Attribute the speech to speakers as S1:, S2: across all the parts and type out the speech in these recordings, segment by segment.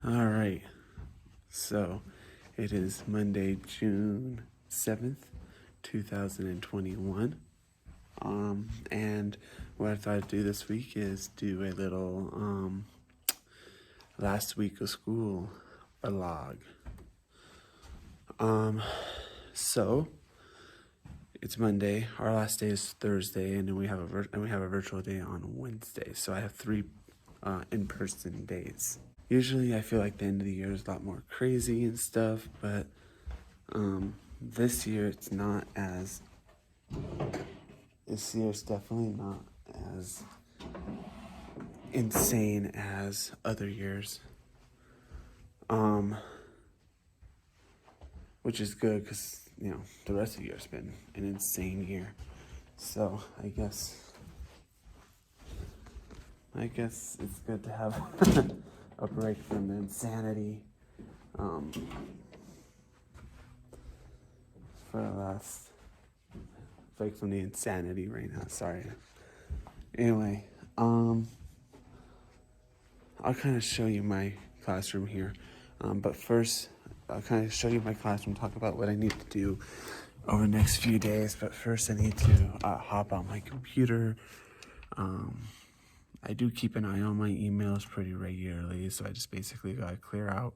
S1: All right, so it is Monday, June 7th, 2021. And what I thought I'd do this week is do a little last week of school vlog. So it's Monday. Our last day is Thursday, and then we have a virtual day on Wednesday. So I have three in-person days. Usually I feel like the end of the year is a lot more crazy and stuff, but this year it's definitely not as insane as other years. Which is good because, the rest of the year's been an insane year. So I guess it's good to have a break from the insanity break from the insanity right now. Sorry. Anyway, I'll kind of show you my classroom here. But first, I'll kind of show you my classroom, talk about what I need to do over the next few days. But first, I need to hop on my computer. I do keep an eye on my emails pretty regularly, so I just basically got to clear out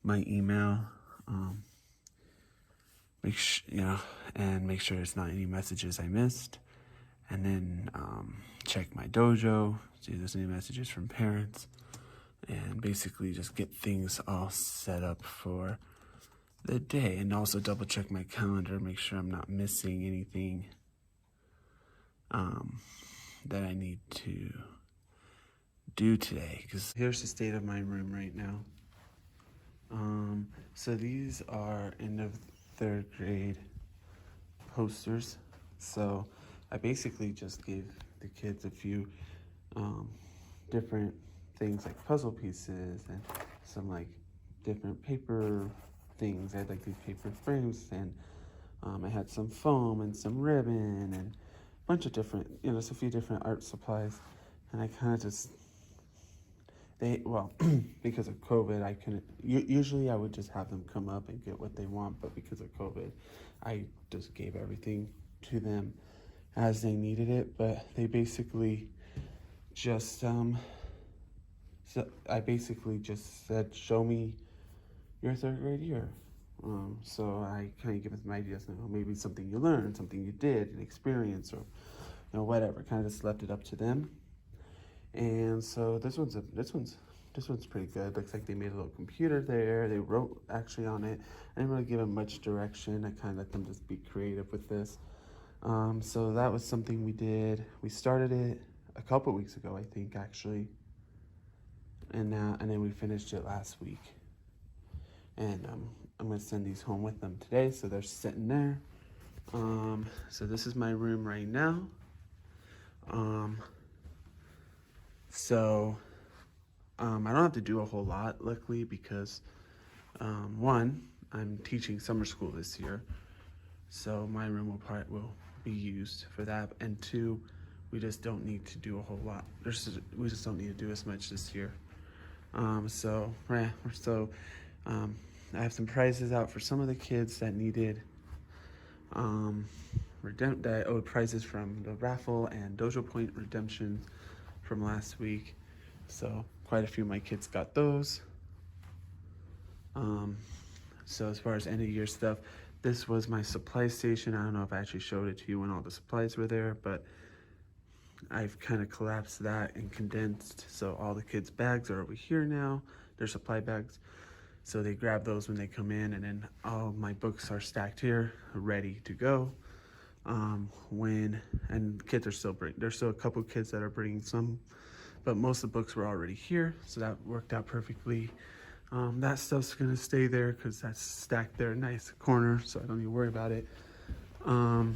S1: my email, make sure there's not any messages I missed, and then check my dojo, see if there's any messages from parents, and basically just get things all set up for the day, and also double check my calendar, make sure I'm not missing anything that I need to do today. Because here's the state of my room right now. So these are end of third grade posters. So I basically just gave the kids a few different things like puzzle pieces and some like different paper things. I had like these paper frames, and I had some foam and some ribbon and a bunch of different, just a few different art supplies. And I kind of just, because of COVID, I couldn't, usually I would just have them come up and get what they want, but because of COVID, I just gave everything to them as they needed it. But they basically just, so I basically just said, show me your third grade year. So I kind of give them some ideas, maybe something you learned, something you did, an experience, or whatever. Kind of just left it up to them. And so this one's pretty good. Looks like they made a little computer there. They wrote actually on it. I didn't really give them much direction. I kind of let them just be creative with this. So that was something we did. We started it a couple weeks ago, I think, actually. And then we finished it last week. And I'm gonna send these home with them today, so they're sitting there. So this is my room right now. So I don't have to do a whole lot, luckily, because one, I'm teaching summer school this year, so my room will be used for that, and two, we just don't need to do a whole lot. We just don't need to do as much this year. I have some prizes out for some of the kids that needed that owed prizes from the raffle and Dojo Point redemption from last week. So quite a few of my kids got those. So as far as end of year stuff, this was my supply station. I don't know if I actually showed it to you when all the supplies were there, but I've kind of collapsed that and condensed. So all the kids' bags are over here now. They're supply bags. So they grab those when they come in, and then all my books are stacked here, ready to go. Kids are there's still a couple kids that are bringing some, but most of the books were already here, so that worked out perfectly. That stuff's gonna stay there because that's stacked there, nice corner, so I don't need to worry about it. I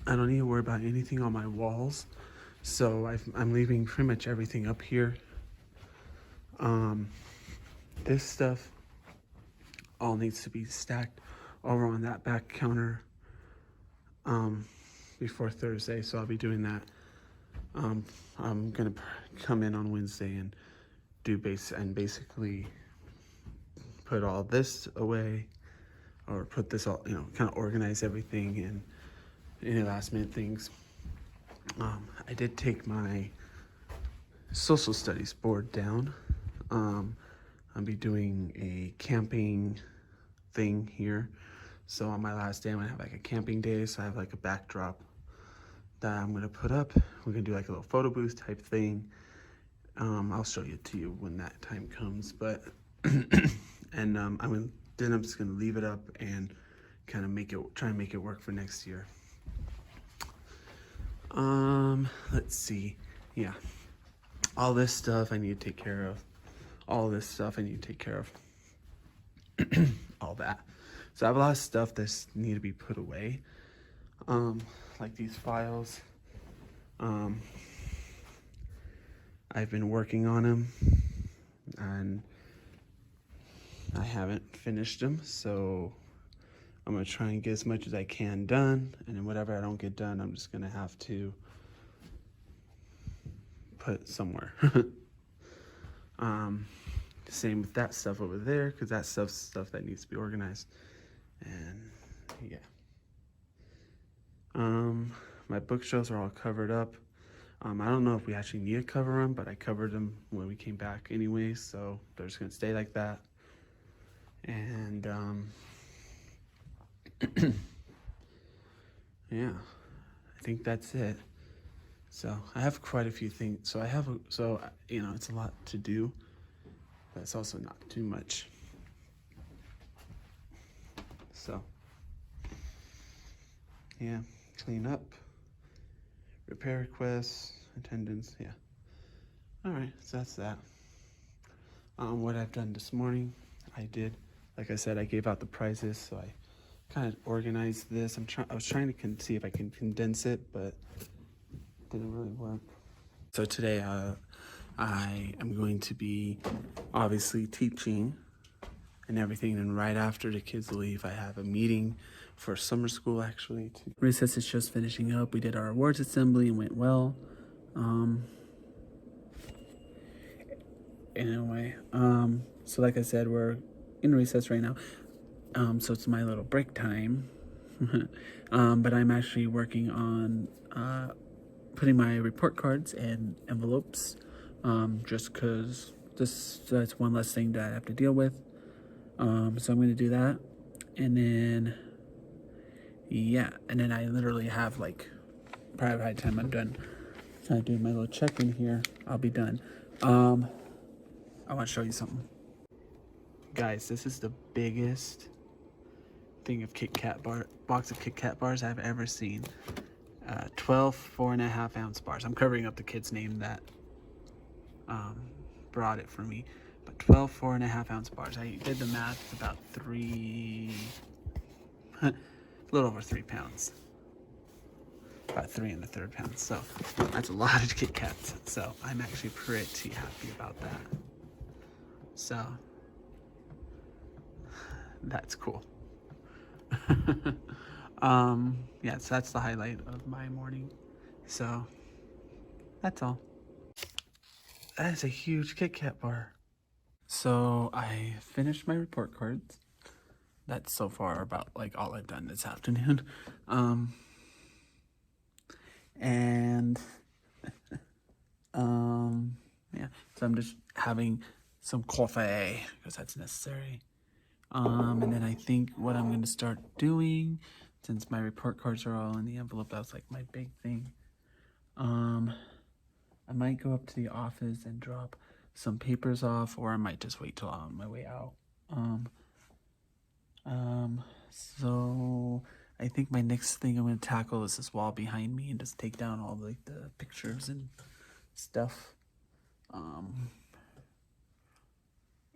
S1: don't need to worry about anything on my walls, so I'm leaving pretty much everything up here. This stuff all needs to be stacked over on that back counter before Thursday, so I'll be doing that. I'm gonna come in on Wednesday and basically put all this away, or put this all, kind of organize everything and any last minute things. I did take my social studies board down. I'll be doing a camping thing here. So on my last day, I'm gonna have like a camping day. So I have like a backdrop that I'm gonna put up. We're gonna do like a little photo booth type thing. I'll show it to you when that time comes. But and I'm just gonna leave it up and kind of try and make it work for next year. Let's see. Yeah, all this stuff I need to take care of. All this stuff I need to take care of. All that. So I have a lot of stuff that need to be put away. Like these files. I've been working on them and I haven't finished them, so I'm gonna try and get as much as I can done, and then whatever I don't get done, I'm just gonna have to put somewhere. Same with that stuff over there, because that stuff that needs to be organized. And yeah. My bookshelves are all covered up. I don't know if we actually need to cover them, but I covered them when we came back anyway, so they're just gonna stay like that. And yeah, I think that's it. So I have quite a few things. So it's a lot to do, but it's also not too much. So yeah, clean up, repair requests, attendance. Yeah. All right, so that's that. What I've done this morning, like I said, I gave out the prizes, so I kind of organized this. I was trying to see if I can condense it, but it didn't really work. So today, I am going to be obviously teaching and everything, and right after the kids leave, I have a meeting for summer school, actually. Recess is just finishing up. We did our awards assembly and went well. Anyway, so like I said, we're in recess right now. So it's my little break time. But I'm actually working on putting my report cards in envelopes, just because that's one less thing that I have to deal with. So I'm going to do that. And then, yeah, and then I literally have like, probably by the time I'm done kind of doing my little check-in here, I'll be done. I want to show you something. Guys, this is the biggest thing of box of Kit Kat bars I've ever seen. 12 4.5 ounce bars. I'm covering up the kid's name that brought it for me. But 12 4.5 ounce bars. I did the math. It's about a little over 3 pounds. About 3 1/3 pounds. So that's a lot of Kit Kats. So I'm actually pretty happy about that. So that's cool. Yeah, so that's the highlight of my morning. So that's all. That is a huge Kit Kat bar. So I finished my report cards. That's so far about like all I've done this afternoon. And yeah, so I'm just having some coffee because that's necessary. And then I think what I'm going to start doing, since my report cards are all in the envelope, that was like my big thing. I might go up to the office and drop some papers off, or I might just wait till I'm on my way out. So I think my next thing I'm going to tackle is this wall behind me and just take down all like the pictures and stuff.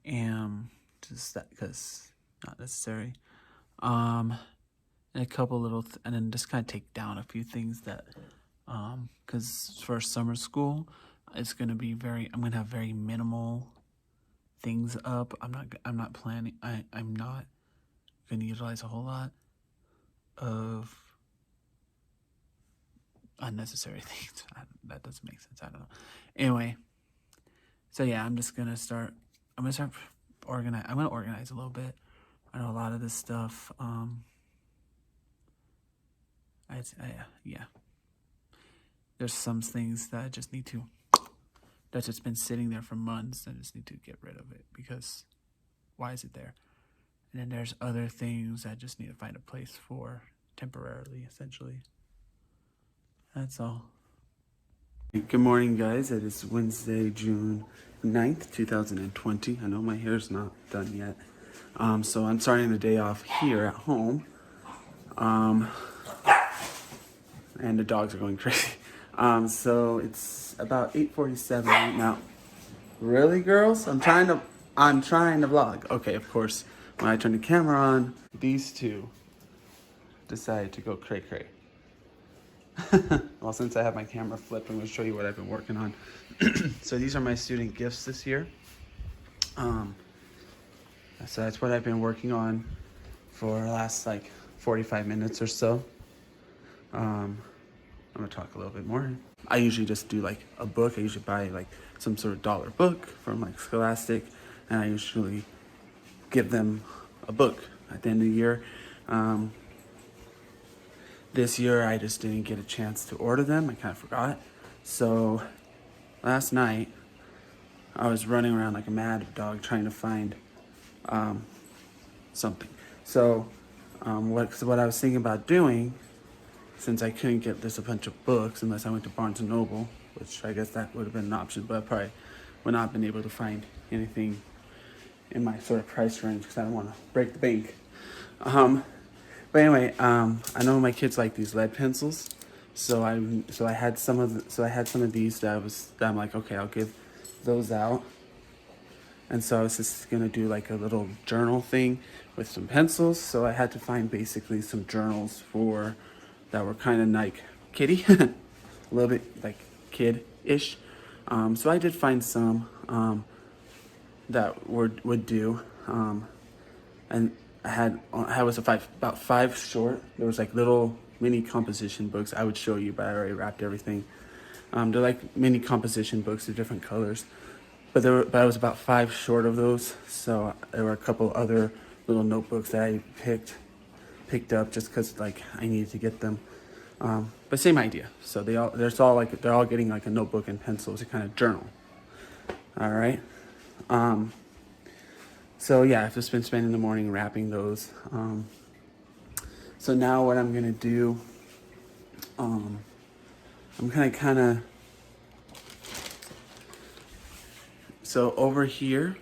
S1: And just that, because not necessary. And a couple little and then just kind of take down a few things that because for summer school it's going to be I'm going to have very minimal things up. I'm not planning, I'm not going to utilize a whole lot of unnecessary things. That doesn't make sense. I don't know. Anyway, so yeah, I'm going to start
S2: organize. I'm gonna organize a little bit. I know a lot of this stuff. Yeah. There's some things that I just need to. That's just been sitting there for months. I just need to get rid of it because why is it there? And then there's other things I just need to find a place for temporarily, essentially. That's all.
S1: Good morning, guys. It is Wednesday, June 9th, 2020. I know my hair's not done yet. So I'm starting the day off here at home. And the dogs are going crazy. So it's about 8:47 right now. Really, girls? I'm trying to vlog. Okay, of course, when I turn the camera on, these two decided to go cray-cray. Well, since I have my camera flipped, I'm going to show you what I've been working on. So these are my student gifts this year. So that's what I've been working on for the last like 45 minutes or so. I'm going to talk a little bit more. I usually just do like a book. I usually buy like some sort of dollar book from like Scholastic, and I usually give them a book at the end of the year. This year I just didn't get a chance to order them. I kind of forgot. So last night I was running around like a mad dog trying to find something. So what I was thinking about doing, since I couldn't get this a bunch of books unless I went to Barnes & Noble, which I guess that would have been an option, but I probably would not have been able to find anything in my sort of price range because I don't want to break the bank. But anyway, I know my kids like these lead pencils, so I had some of these that I'm like, okay, I'll give those out. And so I was just gonna do like a little journal thing with some pencils. So I had to find basically some journals that were kind of like kiddie, a little bit like kid-ish. So I did find some that would do, and I was about five short. There was like little mini composition books. I would show you, but I already wrapped everything. They're like mini composition books of different colors, but I was about five short of those. So there were a couple other little notebooks that I picked up just because like I needed to get them. But same idea. So they're all getting like a notebook and pencils to kind of journal. All right. So yeah, I've just been spending the morning wrapping those. So now what I'm gonna do, I'm gonna kind of. So over here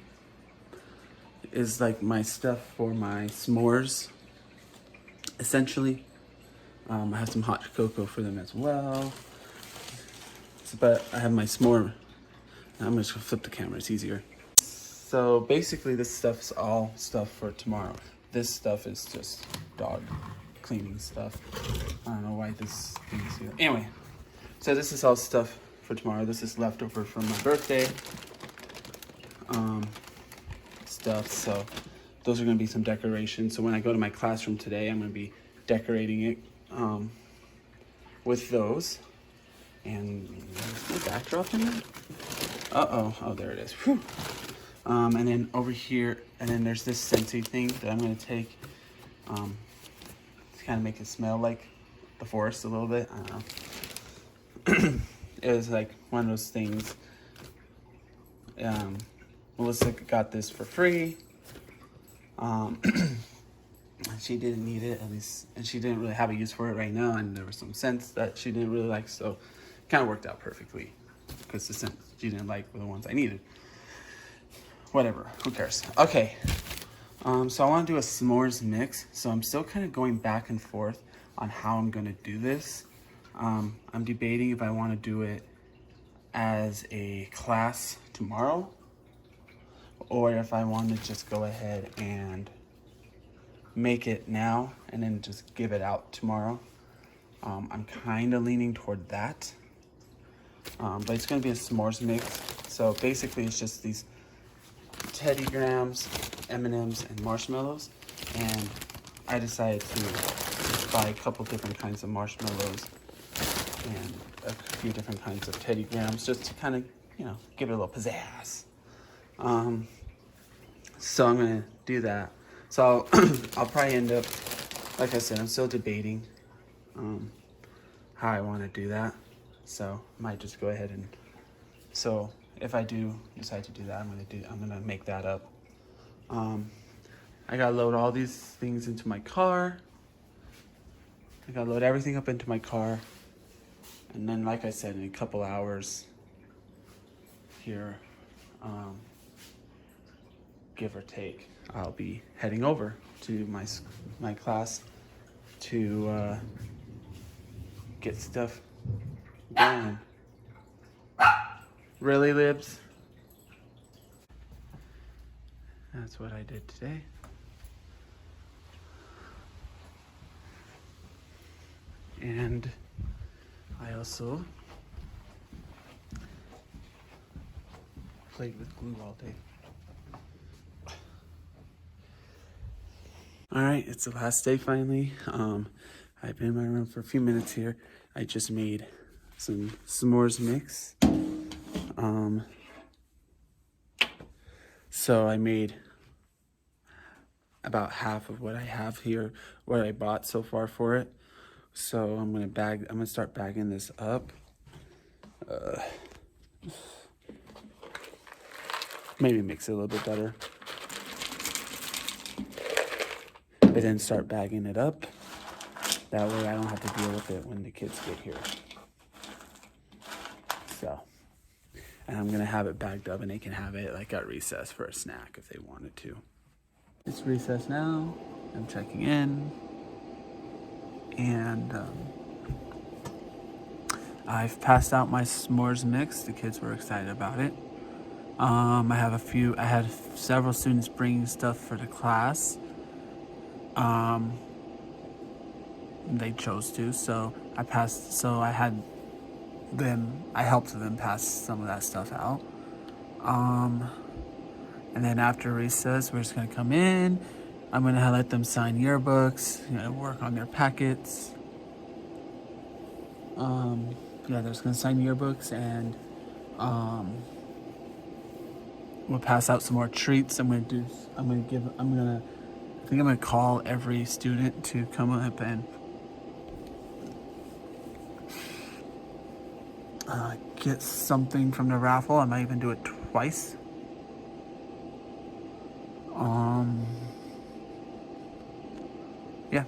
S1: is like my stuff for my s'mores, essentially. I have some hot cocoa for them as well. But I have my s'more. I'm just gonna flip the camera, it's easier. So basically this stuff's all stuff for tomorrow. This stuff is just dog cleaning stuff. I don't know why this thing is here. Anyway, so this is all stuff for tomorrow. This is leftover from my birthday stuff. So those are gonna be some decorations. So when I go to my classroom today, I'm gonna be decorating it with those. And is the backdrop in there? Oh, there it is. Whew. And then over here, and then there's this Scentsy thing that I'm gonna take to kind of make it smell like the forest a little bit. I don't know. It was like one of those things. Melissa got this for free. She didn't need it, at least, and she didn't really have a use for it right now, and there was some scents that she didn't really like, so it kind of worked out perfectly because the scents she didn't like were the ones I needed. Whatever, who cares? Okay, so I want to do a s'mores mix, so I'm still kind of going back and forth on how I'm going to do this. I'm debating if I want to do it as a class tomorrow, or if I want to just go ahead and make it now and then just give it out tomorrow. I'm kind of leaning toward that, but it's going to be a s'mores mix. So basically it's just these Teddy Grahams, M&Ms, and marshmallows, and I decided to buy a couple different kinds of marshmallows and a few different kinds of Teddy Grahams just to kind of, give it a little pizzazz. So I'm gonna do that. So I'll probably end up, like I said, I'm still debating how I want to do that. So I might just go ahead and, so if I do decide to do that, I'm gonna make that up. I gotta load all these things into my car. I gotta load everything up into my car. And then, like I said, in a couple hours here, give or take, I'll be heading over to my class to get stuff going. Really, Libs? That's what I did today. And I also played with glue all day. All right, it's the last day finally. I've been in my room for a few minutes here. I just made some s'mores mix. So I made about half of what I have here, what I bought so far for it. So I'm gonna start bagging this up. Maybe mix it a little bit better. But then start bagging it up. That way I don't have to deal with it when the kids get here. So, and I'm gonna have it bagged up and they can have it like at recess for a snack if they wanted to. It's recess now. I'm checking in. And I've passed out my s'mores mix. The kids were excited about it. I had several students bringing stuff for the class. They chose to, so I helped them pass some of that stuff out. And then after recess, we're just gonna come in. I'm gonna let them sign yearbooks, work on their packets. They're just gonna sign yearbooks, and we'll pass out some more treats. I think I'm gonna call every student to come up and get something from the raffle. I might even do it twice. Yeah,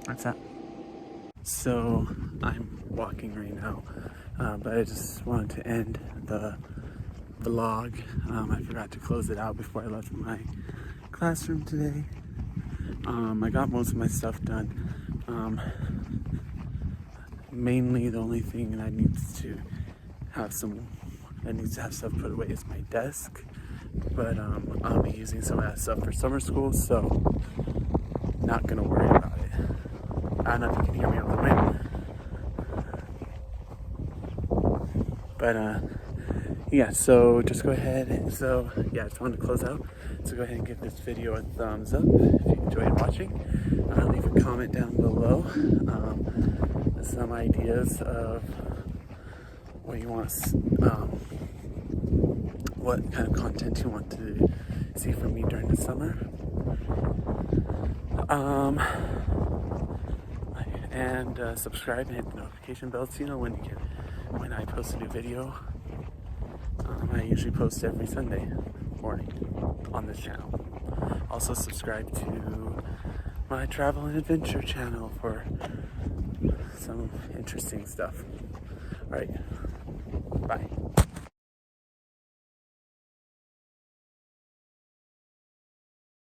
S1: that's that. So I'm walking right now, but I just wanted to end the vlog. I forgot to close it out before I left my classroom today. I got most of my stuff done. Mainly the only thing that needs to have stuff put away is my desk. But I'll be using some of that stuff for summer school, so not gonna worry about it. I don't know if you can hear me over the wind. But yeah, so just go ahead and just wanted to close out. So go ahead and give this video a thumbs up if you enjoyed watching. Leave a comment down below. Some ideas of what you want, what kind of content you want to see from me during the summer. And subscribe and hit the notification bell so you know when I post a new video. I usually post every Sunday morning on this channel. Also subscribe to my travel and adventure channel for some interesting stuff. Alright, bye.